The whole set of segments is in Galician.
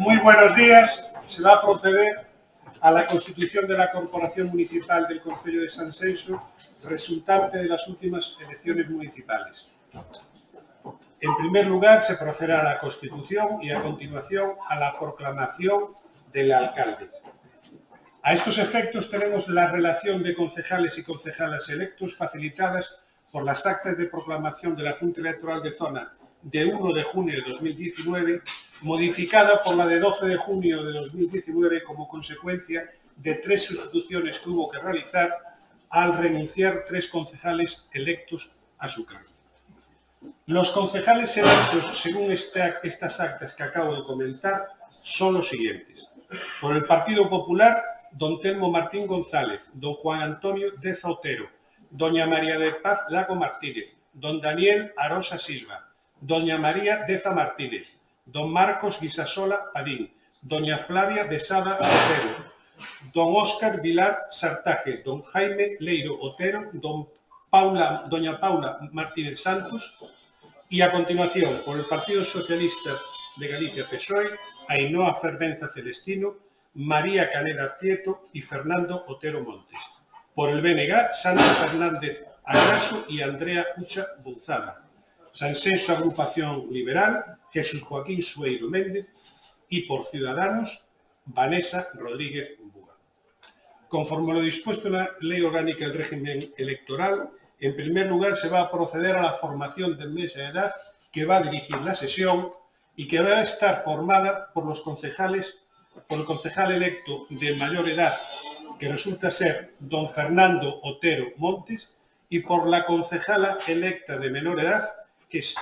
Muy buenos días. Se va a proceder a la constitución de la Corporación Municipal del Concello de Sanxenxo, resultante de las últimas elecciones municipales. En primer lugar, se procederá a la constitución y a continuación a la proclamación del alcalde. A estos efectos tenemos la relación de concejales y concejalas electos facilitadas por las actas de proclamación de la Junta Electoral de Zona de 1 de junio de 2019, modificada por la de 12 de junio de 2019 como consecuencia de 3 sustituciones que hubo que realizar al renunciar 3 concejales electos a su cargo. Los concejales electos, según estas actas que acabo de comentar, son los siguientes. Por el Partido Popular, don Telmo Martín González, don Juan Antonio Deza Otero, doña María de Paz Lago Martínez, don Daniel Arosa Silva, doña María Deza Martínez, don Marcos Guisasola Padín, doña Flavia Besada Otero, don Óscar Vilar Sartajes, don Jaime Leiro Otero, doña Paula Martínez Santos y a continuación por el Partido Socialista de Galicia PSOE, Ainhoa Fervenza Celestino, María Caneda Prieto y Fernando Otero Montes. Por el BNG, Sandra Fernández Agraso y Andrea Ucha Bunzada. Sanxenxo Agrupación Liberal, Jesús Joaquín Sueiro Méndez y por Ciudadanos, Vanessa Rodríguez Buga. Conforme lo dispuesto en la Ley Orgánica del Régimen Electoral, en primer lugar se va a proceder a la formación de mesa de edad que va a dirigir la sesión y que va a estar formada por el concejal electo de mayor edad, que resulta ser don Fernando Otero Montes, y por la concejala electa de menor edad, que es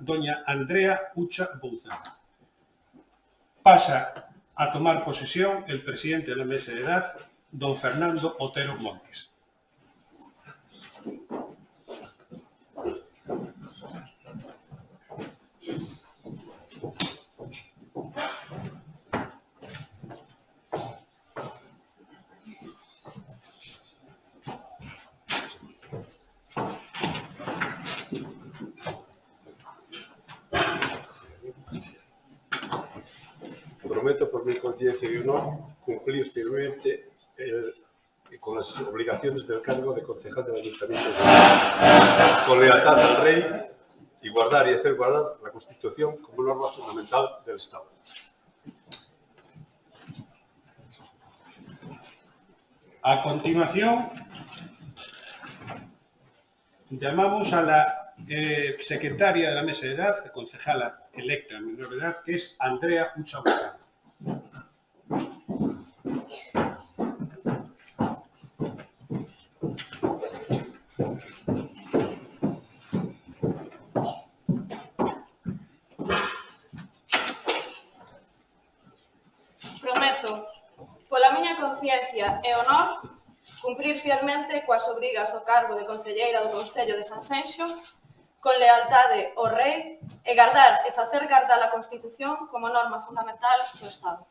doña Andrea Ucha Bunzada. Pasa a tomar posesión el presidente de la mesa de edad, don Fernando Otero Montes. Prometo por mi conciencia y honor cumplir firmemente con las obligaciones del cargo de concejal del Ayuntamiento de Sanxenxo, con lealtad al Rey y guardar y hacer guardar la Constitución como norma fundamental del Estado. A continuación, llamamos a la secretaria de la mesa de edad, la concejala electa de menor edad, que es Andrea Ucha Bunzada. Prometo, pola miña conciencia e honor, cumprir fielmente coas obrigas do cargo de concelleira do Concello de Sanxenxo, con lealtade ao Rei e gardar e facer gardar a Constitución como norma fundamental do Estado.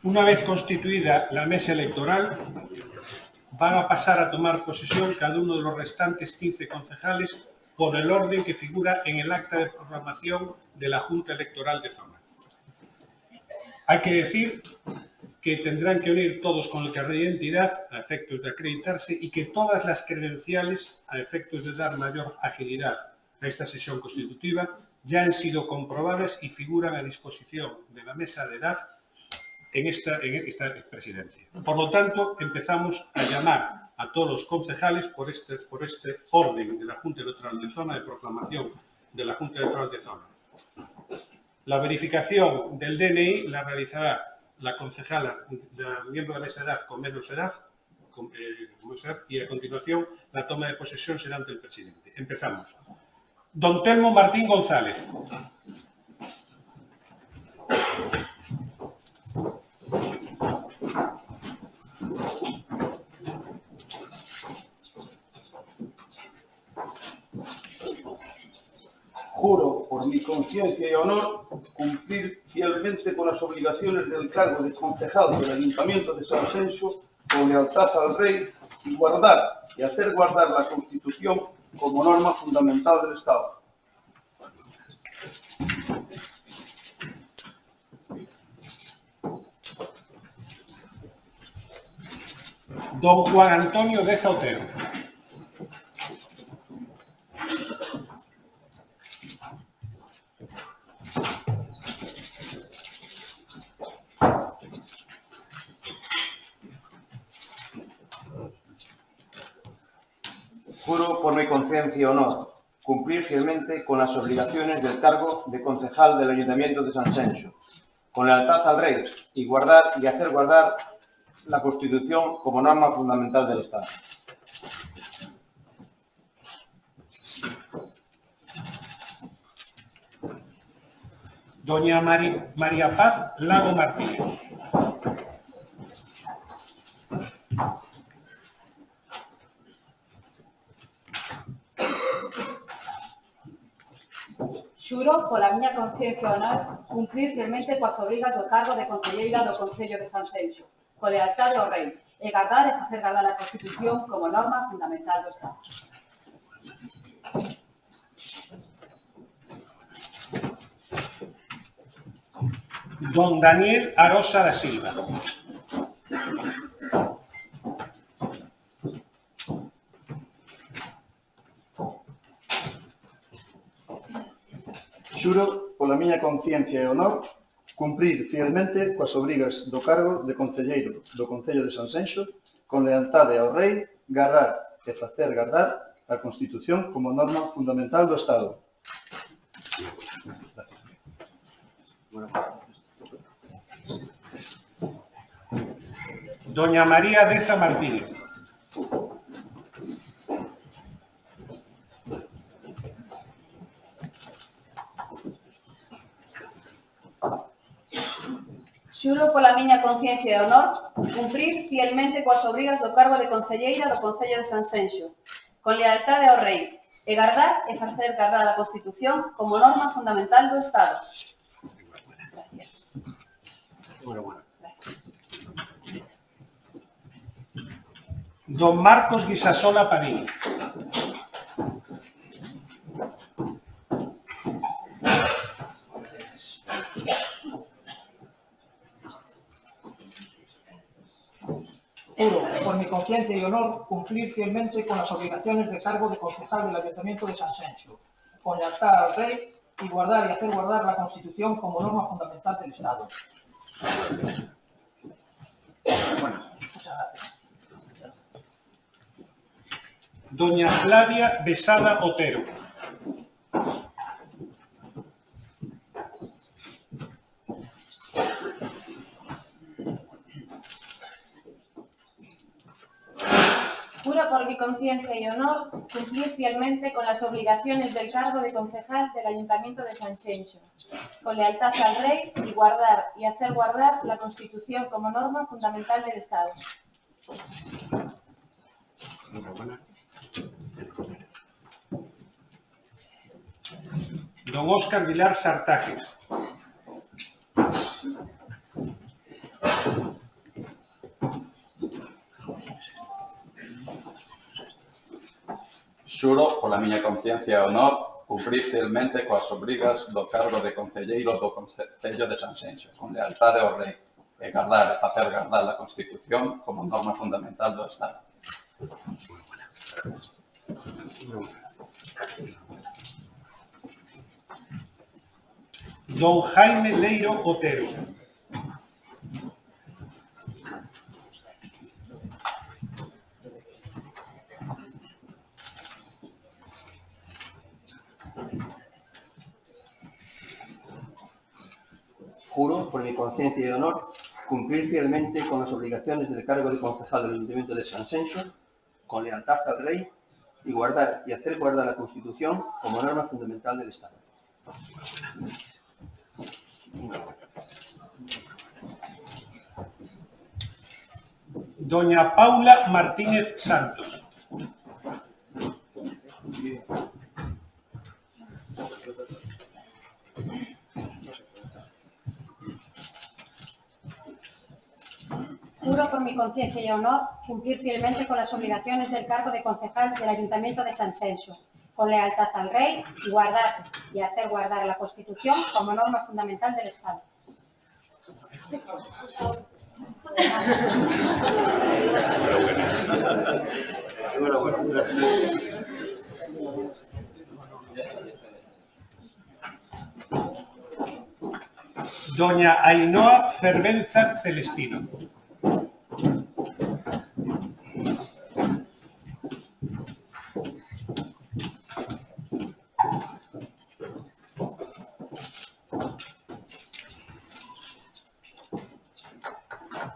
Una vez constituida la mesa electoral, van a pasar a tomar posesión cada uno de los restantes 15 concejales por el orden que figura en el acta de proclamación de la Junta Electoral de Zona. Hay que decir que tendrán que unir todos con el carnet de identidad a efectos de acreditarse y que todas las credenciales, a efectos de dar mayor agilidad a esta sesión constitutiva, ya han sido comprobadas y figuran a disposición de la mesa de edad en esta presidencia. Por lo tanto, empezamos a llamar a todos los concejales por este orden de la Junta Electoral de Zona, de proclamación de la Junta Electoral de Zona. La verificación del DNI la realizará la concejala, la miembro de la mesa de edad con menos edad, y a continuación la toma de posesión será ante el presidente. Empezamos. Don Telmo Martín González. Juro por mi conciencia y honor cumplir fielmente con las obligaciones del cargo de concejal del Ayuntamiento de Sanxenxo con lealtad al Rey y guardar y hacer guardar la Constitución como norma fundamental del Estado. Don Juan Antonio Deza Otero. Juro por mi conciencia y honor cumplir fielmente con las obligaciones del cargo de concejal del Ayuntamiento de Sanxenxo, con lealtad al Rey y guardar y hacer guardar la Constitución como norma fundamental del Estado. Doña María Paz Lago Martínez. Xuro, pola miña conciencia e honor, cumprir fielmente coas obrigas do cargo de concelleira do Concello de Sanxenxo, con lealtade ao Rei, e gardar e facer gardar a Constitución como norma fundamental do Estado. Don Daniel Arosa da Silva. Xuro, pola miña conciencia e honor, cumprir fielmente coas obrigas do cargo de concelleiro do Concello de Sanxenxo, con lealtade ao Rei, gardar e facer gardar a Constitución como norma fundamental do Estado. Doña María Deza Martínez. Xuro pola miña conciencia e honor cumprir fielmente coas obrigas do cargo de concelleira do Concello de Sanxenxo, con lealtade ao Rei, e gardar e facer gardar a Constitución como norma fundamental do Estado. Gracias. Don Marcos Guisasola Padín. Juro, por mi conciencia y honor, cumplir fielmente con las obligaciones de cargo de concejal del Ayuntamiento de Sanxenxo, con lealtad al Rey y guardar y hacer guardar la Constitución como norma fundamental del Estado. Muchas gracias. Doña Flavia Besada Otero. Juro por mi conciencia y honor cumplir fielmente con las obligaciones del cargo de concejal del Ayuntamiento de Sanxenxo, con lealtad al Rey y guardar y hacer guardar la Constitución como norma fundamental del Estado. Don Óscar Vilar Sartajes. Xuro, pola miña conciencia e honor, cumprir fielmente coas obrigas do cargo de concelleiro do Concello de Sanxenxo, con lealtade ao Rei, e gardar e facer gardar a Constitución como norma fundamental do Estado. Don Jaime Leiro Otero. Juro, por mi conciencia y honor, cumplir fielmente con las obligaciones del cargo de concejal del Ayuntamiento de Sanxenxo, con lealtad al Rey y guardar y hacer guardar la Constitución como norma fundamental del Estado. Doña Paula Martínez Santos. Juro por mi conciencia y honor cumplir fielmente con las obligaciones del cargo de concejal del Ayuntamiento de Sanxenxo, con lealtad al Rey y guardar y hacer guardar la Constitución como norma fundamental del Estado. Doña Ainhoa Fervenza Celestino.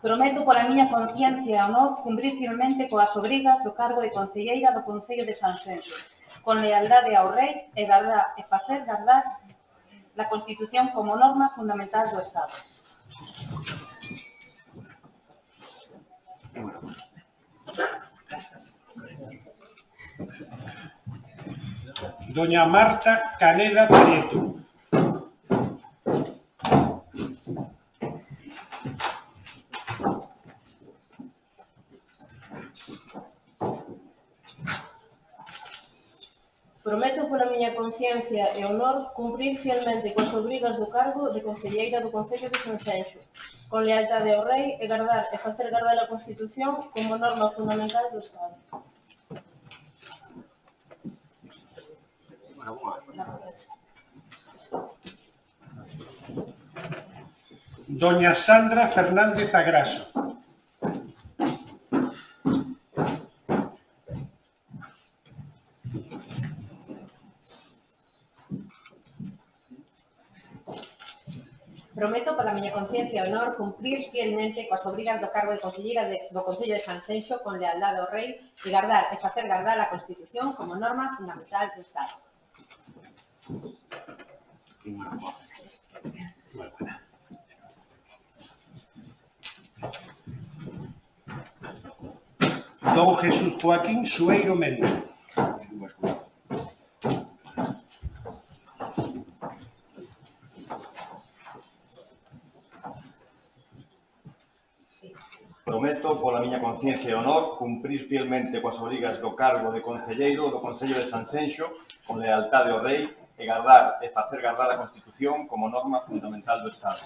Prometo pola miña conciencia e honor cumprir fielmente coas obrigas do cargo de concelleira do Concello de Sanxenxo, con lealdade ao Rei e gardar e facer gardar la Constitución como norma fundamental do Estado. Doña Marta Caneda Prieto. Prometo pola miña conciencia e honor cumprir fielmente coas obrigas do cargo de concelleira do Concello de Sanxenxo, con lealtade ao Rei e gardar e facer gardar a Constitución como norma fundamental do Estado. Doña Sandra Fernández Agraso. Prometo, pola miña conciencia e honor, cumprir fielmente coas obrigas do cargo de concelleira do Concello de Sanxenxo con lealdade ao Rei e gardar e facer gardar a Constitución como norma fundamental do Estado. Don Jesús Joaquín Sueiro Méndez. Prometo, pola miña conciencia e honor, cumprir fielmente coas obrigas do cargo de concelleiro do Concello de Sanxenxo con lealtade ao Rei e gardar e facer gardar a Constitución como norma fundamental do Estado.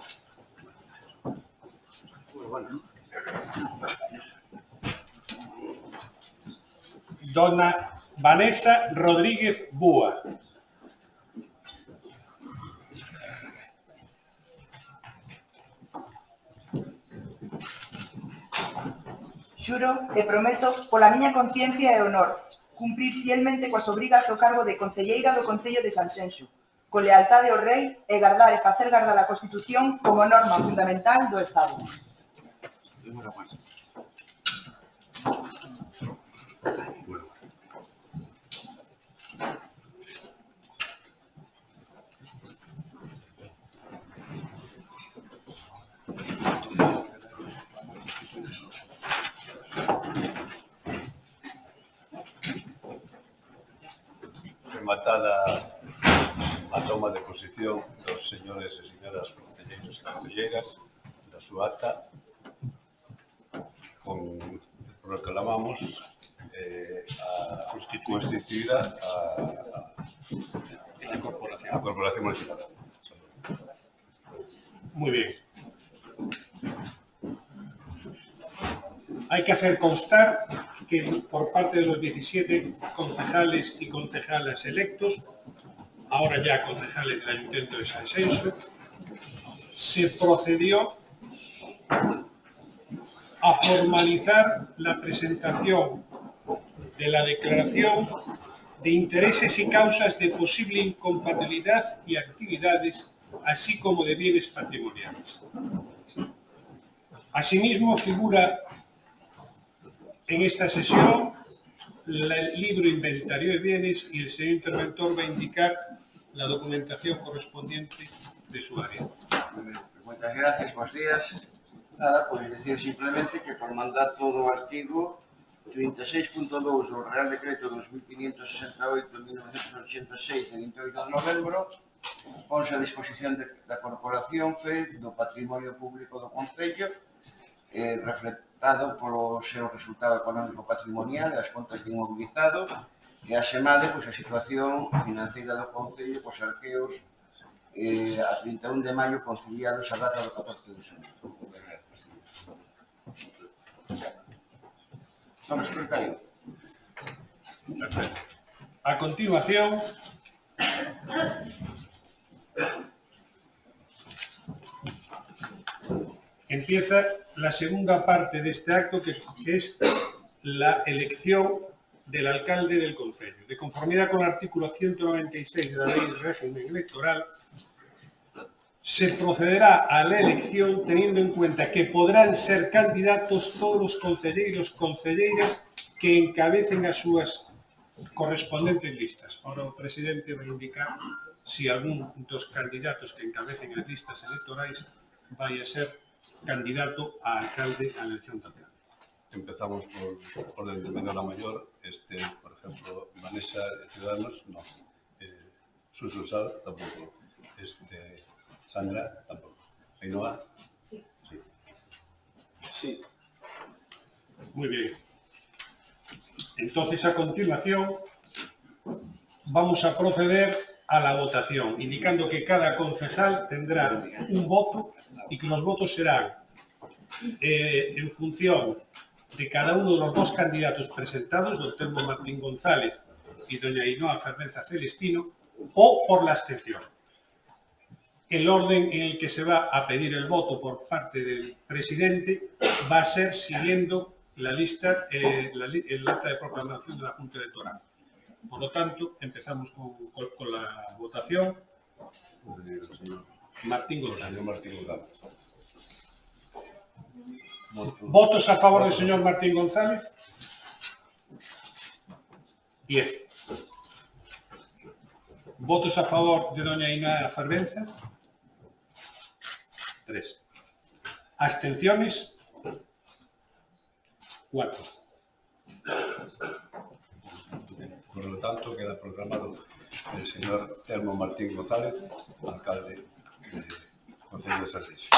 Dona Vanessa Rodríguez Búa. Xuro e prometo, pola miña conciencia e honor, cumprir fielmente coas obrigas do cargo de concelleira do Concello de Sanxenxo, con lealtade ao Rei e gardar e facer gardar a Constitución como norma fundamental do Estado. Rematada a toma de posición dos señores e señoras concelleiros e concelleiras da súa acta, proclamamos a constituída a Corporación Municipal. Muy bien. Hay que hacer constar que por parte de los 17 concejales y concejalas electos, ahora ya concejales del Ayuntamiento de Sanxenxo, se procedió a formalizar la presentación de la declaración de intereses y causas de posible incompatibilidad y actividades, así como de bienes patrimoniales. Asimismo, figura en esta sesión el libro inventario de bienes y el señor interventor va a indicar la documentación correspondiente de su área. Muchas gracias, buenos días. Nada, pues decir simplemente que por mandato do artigo 36.2 do Real Decreto 2568/1986 de 28 de novembro, ponse a disposición da Corporación FED do Patrimonio Público do Concello reflectado polo seu resultado económico patrimonial e as contas de inmobilizado, e asemade a situación financeira do Concello cos arqueos a 31 de maio conciliados a data do 14 de xunio. Son secretario. Perfecto. A continuación, empieza la segunda parte de este acto, que es la elección del alcalde del concello. De conformidad con el artículo 196 de la Ley de Régimen Electoral, se procederá a la elección teniendo en cuenta que podrán ser candidatos todos los concelleiros, concelleiras que encabecen as súas correspondentes listas. Ahora o presidente vai indicar si algún dos candidatos que encabecen as listas electorais vai a ser candidato a alcalde a elección de alcalde. Empezamos por orden de menor a mayor. Por ejemplo, Vanessa de Ciudadanos, no. Suso Sal, tampoco. Sandra, tampoco. Ainhoa. Sí. Sí. Sí. Muy bien. Entonces, a continuación, vamos a proceder a la votación, indicando que cada concejal tendrá un voto y que los votos serán en función de cada uno de los dos candidatos presentados, don Telmo Martín González y doña Ainhoa Fervenza Celestino, o por la abstención. El orden en el que se va a pedir el voto por parte del presidente va a ser siguiendo la lista, el acta de proclamación de la Junta Electoral. Por lo tanto, empezamos con la votación. Martín González. ¿Votos a favor del señor Martín González? 10. ¿Votos a favor de doña Ainhoa Fervenza? 3. ¿Abstenciones? 4. Por lo tanto, queda proclamado el señor Telmo Martín González, alcalde del Concello de Sanxenxo.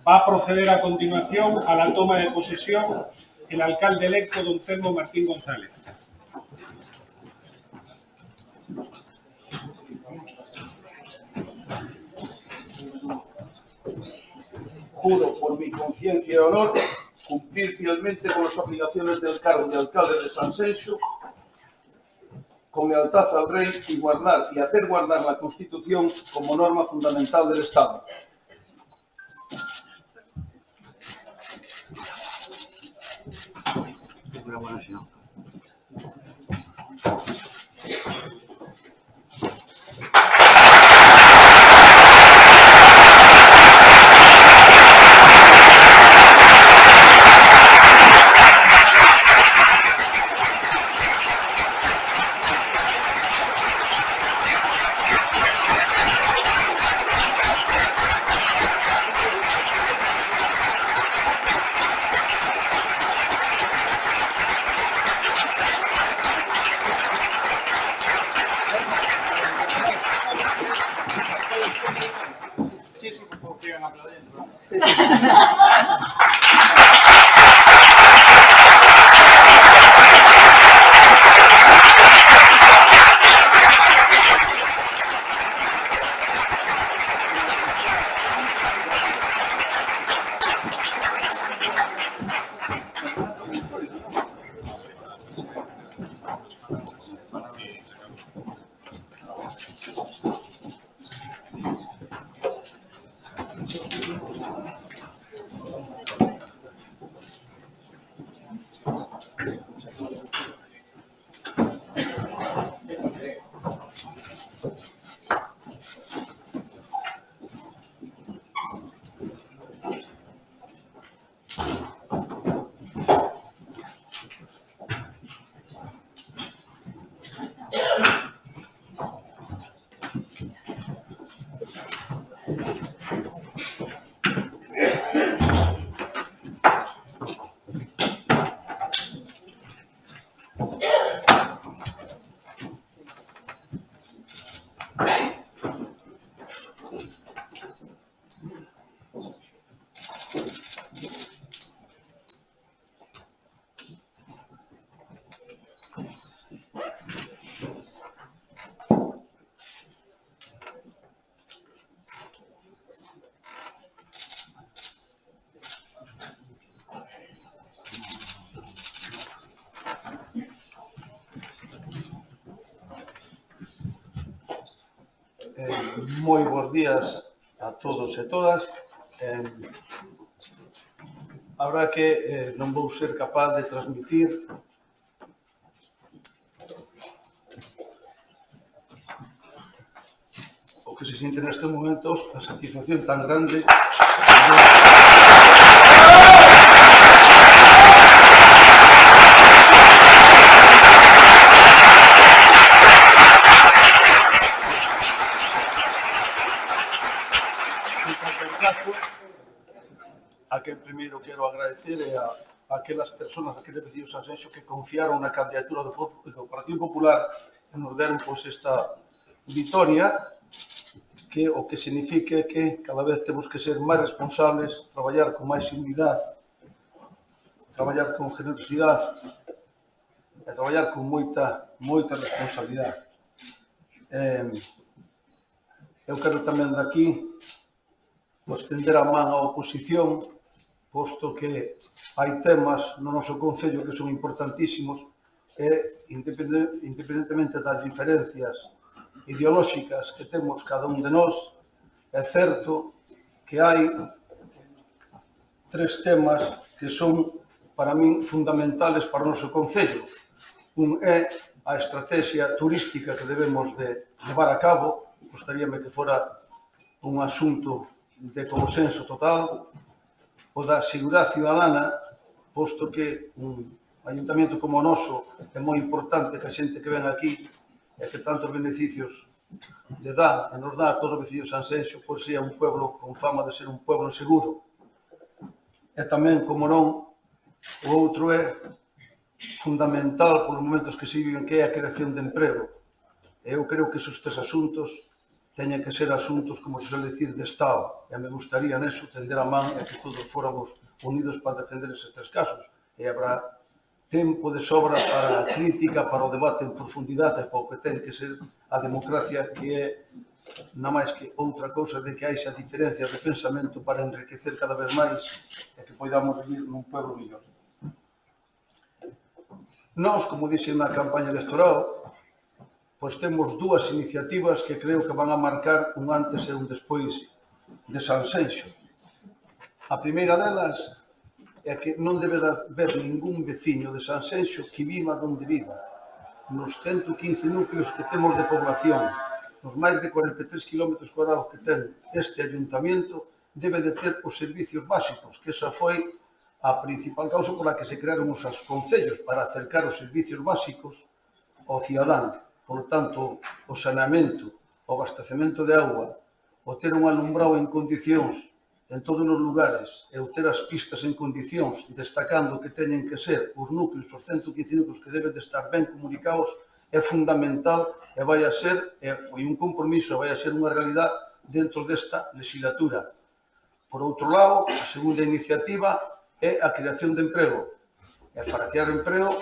Va a proceder a continuación a la toma de posesión el alcalde electo, don Telmo Martín González. Juro por mi conciencia y honor cumplir fielmente con las obligaciones del cargo de alcalde de Sanxenxo, con lealtad al rey y guardar y hacer guardar la Constitución como norma fundamental del Estado. Moi bons días a todos e todas. A verdad que non vou ser capaz de transmitir o que se siente nestes momentos, a satisfacción tan grande a que primeiro quero agradecer a aquelas persoas, aqueles veciños Sanxenxo que confiaron na candidatura do Partido Popular e nos deron esta vitoria, que o que significa que cada vez temos que ser máis responsables, traballar con máis unidade, traballar con generosidade e traballar con moita responsabilidade. Eu quero tamén daqui estender a man á oposición, posto que hai temas no noso Concello que son importantísimos e, independentemente das diferencias ideolóxicas que temos cada un de nós, é certo que hai 3 temas que son, para min, fundamentales para o noso Concello. Un é a estrategia turística que debemos de levar a cabo, gostaríame que fora un asunto de consenso total, o da seguridade ciudadana, posto que un ayuntamiento como o noso é moi importante que a xente que ven aquí e que tantos beneficios lle dá e nos dá a todos os veciños Sanxenxo, pois é un pueblo con fama de ser un pueblo seguro. E tamén, como non, o outro é fundamental por os momentos que se viven, que é a creación de emprego. E eu creo que esos 3 asuntos teñen que ser asuntos, como se suele decir, de Estado. E me gustaría neso tender a man e que todos fóramos unidos para defender eses 3 casos. E habrá tempo de sobra para a crítica, para o debate en profundidade, para o que ten que ser a democracia, que é nada máis que outra cousa de que haixa diferencias de pensamento para enriquecer cada vez máis e que poidamos vivir nun pueblo mellor. Nós, como dixen na campaña electoral, pois temos 2 iniciativas que creo que van a marcar un antes e un despois de Sanxenxo. A primeira delas é que non debe haber ningún veciño de Sanxenxo que viva onde viva. Nos 115 núcleos que temos de población, nos máis de 43 km cuadrados que ten este ayuntamiento, debe de ter os servicios básicos, que esa foi a principal causa pola que se crearon os concellos, para acercar os servicios básicos ao cidadán. Por tanto, o saneamento, o abastecemento de auga, o ter un alumbrado en condicións en todos os lugares e o ter as pistas en condicións, destacando que teñen que ser os núcleos, os 115 núcleos que deben de estar ben comunicados, é fundamental e vai a ser, foi un compromiso, vai a ser unha realidade dentro desta legislatura. Por outro lado, a segunda iniciativa é a creación de emprego. E para crear emprego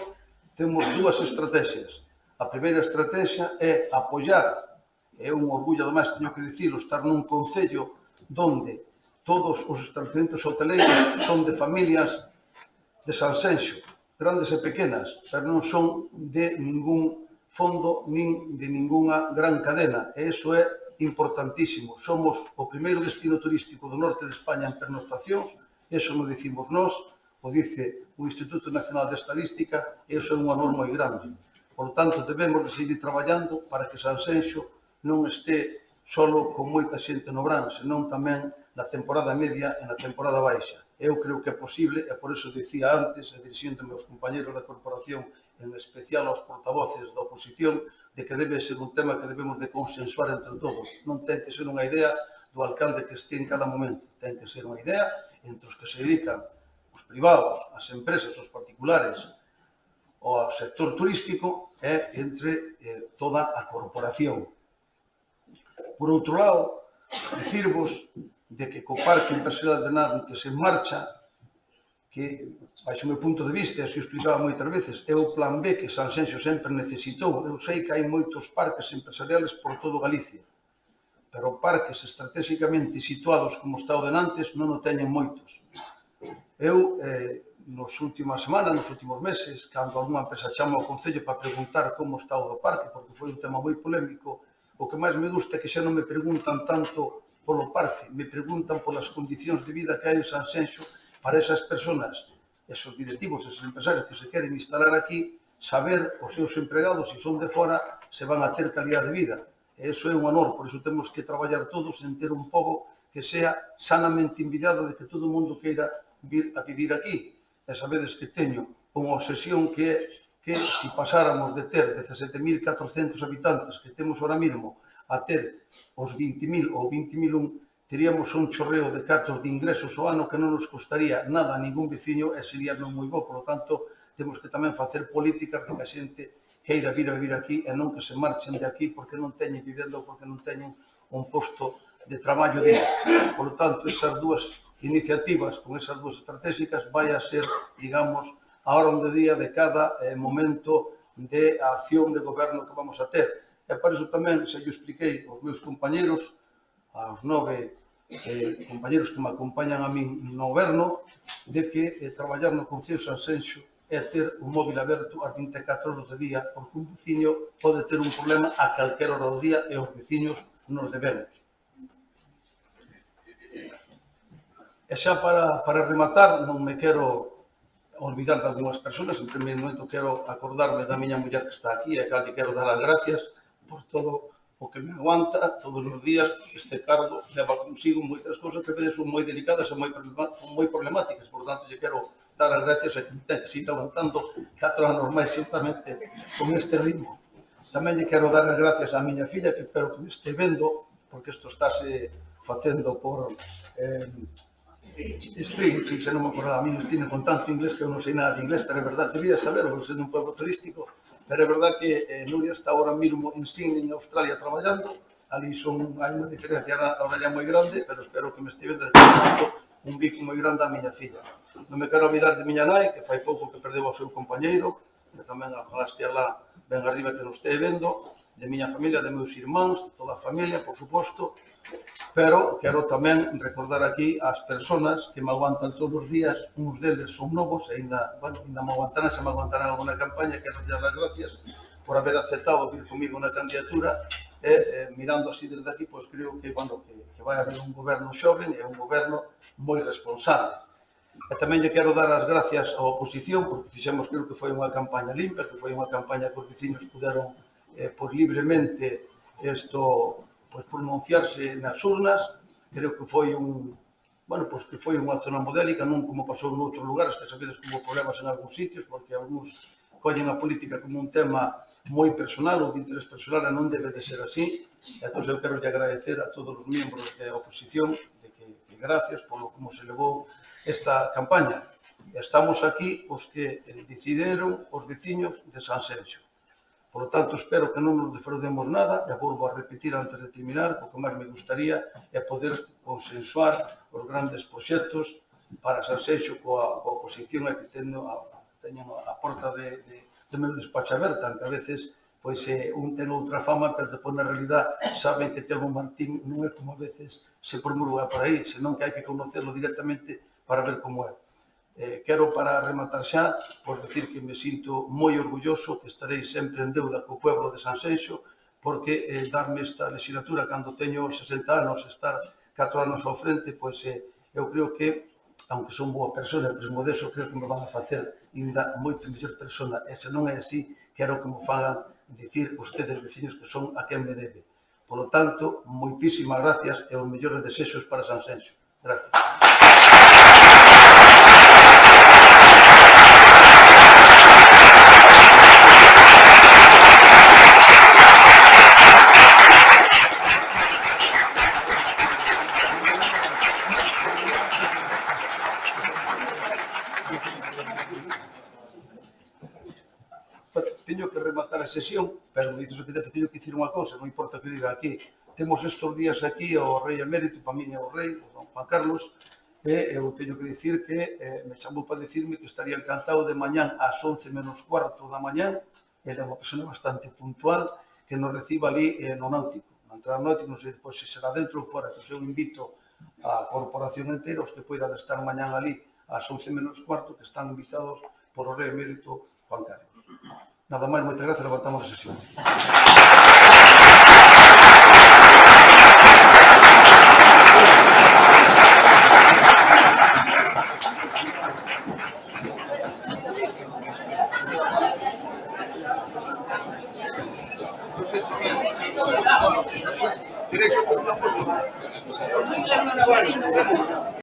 temos 2 estrategias. A primeira estrategia é apoiar, é un orgullo, ademais, teño que dicilo, estar nun concello onde todos os estabelecementos hoteleiros son de familias de Sanxenxo, grandes e pequenas, pero non son de ningún fondo nin de ningunha gran cadena, e iso é importantísimo. Somos o primeiro destino turístico do norte de España en pernoctacións, iso non dicimos nós, o dice o Instituto Nacional de Estadística, e iso é un honor moi grande. Por tanto, debemos de seguir traballando para que Sanxenxo non este solo con moita xente no verán, senón tamén na temporada media e na temporada baixa. Eu creo que é posible, e por iso dicía antes, e dirixéndome aos compañeros da corporación, en especial aos portavoces da oposición, de que debe ser un tema que debemos de consensuar entre todos. Non ten que ser unha idea do alcalde que este en cada momento. Ten que ser unha idea entre os que se dedican, os privados, as empresas, os particulares, o sector turístico e entre toda a corporación. Por outro lado, dicirvos de que co Parque Empresarial de Nantes en marcha, que, baixo o meu punto de vista, e se o explicaba moitas veces, é o plan B que Sanxenxo sempre necesitou. Eu sei que hai moitos parques empresariales por todo Galicia, pero parques estratégicamente situados como está o de Nantes non o teñen moitos. Eu, nas últimas semanas, nos últimos meses, cando alguna empresa chama ao Concello para preguntar como está o do parque, porque foi un tema moi polémico, o o que máis me gusta é que xa non me preguntan tanto polo parque, me preguntan polas condicións de vida que hai en Sanxenxo para esas personas, esos directivos, esos empresarios que se queren instalar aquí, saber os seus empregados, se son de fora, se van a ter calidad de vida. E iso é un honor, por iso temos que traballar todos en ter un pobo que sea sanamente envidiado de que todo o mundo queira vir a vivir aquí. E sabedes que teño unha obsesión que se pasáramos de ter 17.400 habitantes que temos ahora mismo a ter os 20.000 ou 20.001, teríamos un chorreo de cartos de ingresos ao ano que non nos costaría nada a ningún veciño e sería non moi bo. Por lo tanto, temos que tamén facer políticas para que a xente queira vir a vivir aquí e non que se marchen de aquí porque non teñen vivenda ou porque non teñen un posto de traballo digno. Por lo tanto, esas dúas iniciativas con esas dúas estratégicas vai a ser, digamos, a orden do día de cada momento de acción de goberno que vamos a ter. E por iso tamén, se yo expliquei aos meus compañeros, aos 9 compañeros que me acompañan a min no goberno, de que traballar no Concello de Sanxenxo é ter un móvil aberto as 24 horas do día, porque un veciño pode ter un problema a calquera hora do día e os veciños nos debemos. E xa para rematar, non me quero olvidar de algunhas persoas. En primeiro momento quero acordarme da miña muller que está aquí e que lle quero dar as gracias por todo o que me aguanta todos os días. Este cargo leva consigo moitas cousas que vedes son moi delicadas e moi problemáticas, por tanto, lle quero dar as gracias a que me ten que seguir aguantando 4 anos máis simplemente con este ritmo. Tamén lle quero dar as gracias á miña filla, que espero que me este vendo, porque isto estáse facendo por stream, se non me acordaba a mí stream con tanto inglés que eu non sei nada de inglés, pero é verdade, debía saber, porque sendo un pueblo turístico. Pero é verdade que Nuria está ahora mismo en Sydney, en Australia, traballando. Ali hai unha diferencia ahora moi grande, pero espero que me estive dando un bico moi grande á miña filla. Non me quero olvidar de miña nai, que fai pouco que perdeu o seu compañeiro, que tamén ojalá estea lá ben arriba que nos este vendo, de miña familia, de meus irmáns, de toda a familia, por suposto. Pero quero tamén recordar aquí as persoas que me aguantan todos os días. Uns deles son novos e ainda me aguantarán, se me aguantarán alguna campaña. Quero dar as gracias por haber aceptado vir comigo na candidatura e mirando así desde aquí, pois creo que vai haber un goberno xoven e un goberno moi responsable. E tamén lle quero dar as gracias á oposición, porque fixemos, creo que foi unha campaña limpa, que foi unha campaña que os veciños puderon libremente pronunciarse nas urnas. Creo que foi unha zona modélica, non como pasou en outros lugares, que sabedes que houve problemas en algúns sitios, porque algúns collen a política como un tema moi personal ou de interés personal, e non debe de ser así. Entón, eu quero agradecer a todos os membros da oposición de que gracias por como se levou esta campaña. Estamos aquí os que decidiron os veciños de Sanxenxo. Por lo tanto, espero que non nos defraudemos nada, e volvo a repetir antes de terminar, o que máis me gustaría é poder consensuar os grandes proxectos para Sanxenxo coa oposición e que teñen a porta do meu despacho aberta, que a veces un ten outra fama, pero depois na realidad saben que Telmo Martín non é como a veces se promulga por aí, senón que hai que conocerlo directamente para ver como é. Quero, para rematar xa, por decir que me sinto moi orgulloso, que estarei sempre en deuda co pueblo de Sanxenxo, porque darme esta legislatura, cando teño 60 anos, estar 4 anos ao frente, pois eu creo que, aunque son boa persona, mesmo deso, creo que me van a facer ainda moito mellor persona. E se non é así, quero que me fagan dicir ustedes, veciños, que son a quen me debe. Por lo tanto, moitísimas gracias e os mellores desexos para Sanxenxo. Gracias. Teño que rematar a sesión, pero me dices que teño que dicir unha cousa, non importa que diga aquí. Temos estes días aquí ao rei emérito, para mí é o rei, o don Juan Carlos, e eu teño que dicir que me chamou para dicirme que estaría encantado de mañán ás 11 menos cuarto da mañán. Ele é unha persona bastante puntual, que nos reciba ali no Náutico. Na entrada Náutico, non sei depois se será dentro ou fora, entón eu invito a corporación entera, os que poidan estar mañán ali ás 11 menos cuarto, que están invitados por o rei emérito Juan Carlos. Nada máis, moitas gracias, levantamos a sesión. Derecho por una foto.